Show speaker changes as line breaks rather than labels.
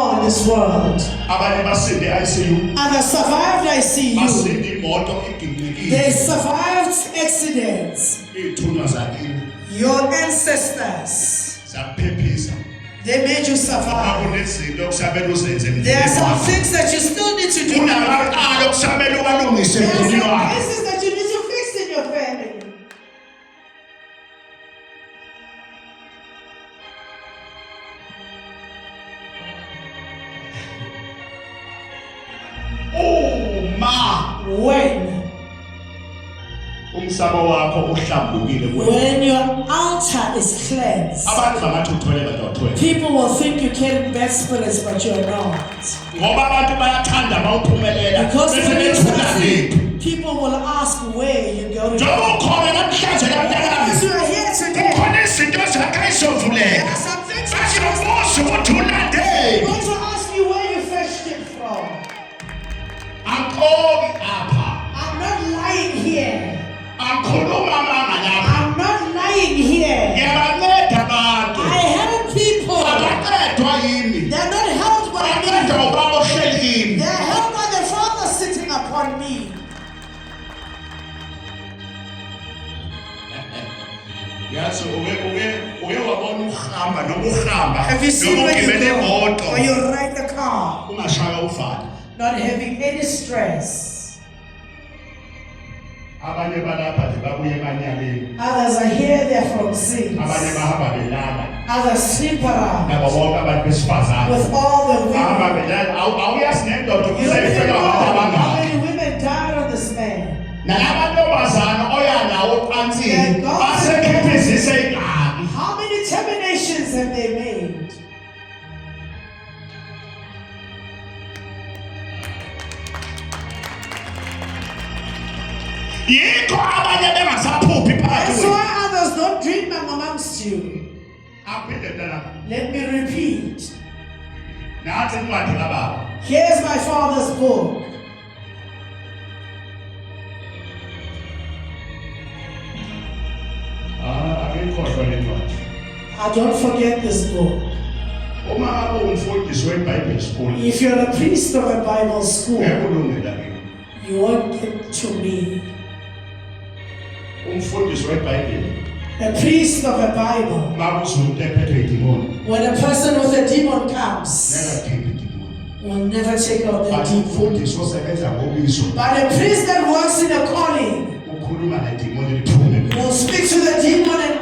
more in this world. Others survived ICU. They survived accidents. Your ancestors, they made you survive. There are some things that you still need to do. There are some places that you need to fix in your family. When your altar is cleansed, people will think you're carrying bad spirits, but you're not. Because when you succeed, people will ask where you go to. Because you are here today, there are some things that you want to ask you where you fetched it from. I'm not lying here. I'm not lying here. I help people. They're not helped by me. They're helped by the Father sitting upon me. Have you seen where you go? Or you ride the car, not having any stress? Others are here, they're from sins. Others sleep around with all the women. You don't even know how many women died on this man. How many terminations have they made? That's why others don't dream amongst you. Let me repeat. Here's my Father's book. Don't forget this book. If you're a priest of a Bible school, you won't get to me. A priest of a Bible, when a person with a demon comes, will never take out the demon. But a priest that works in a calling will speak to the demon and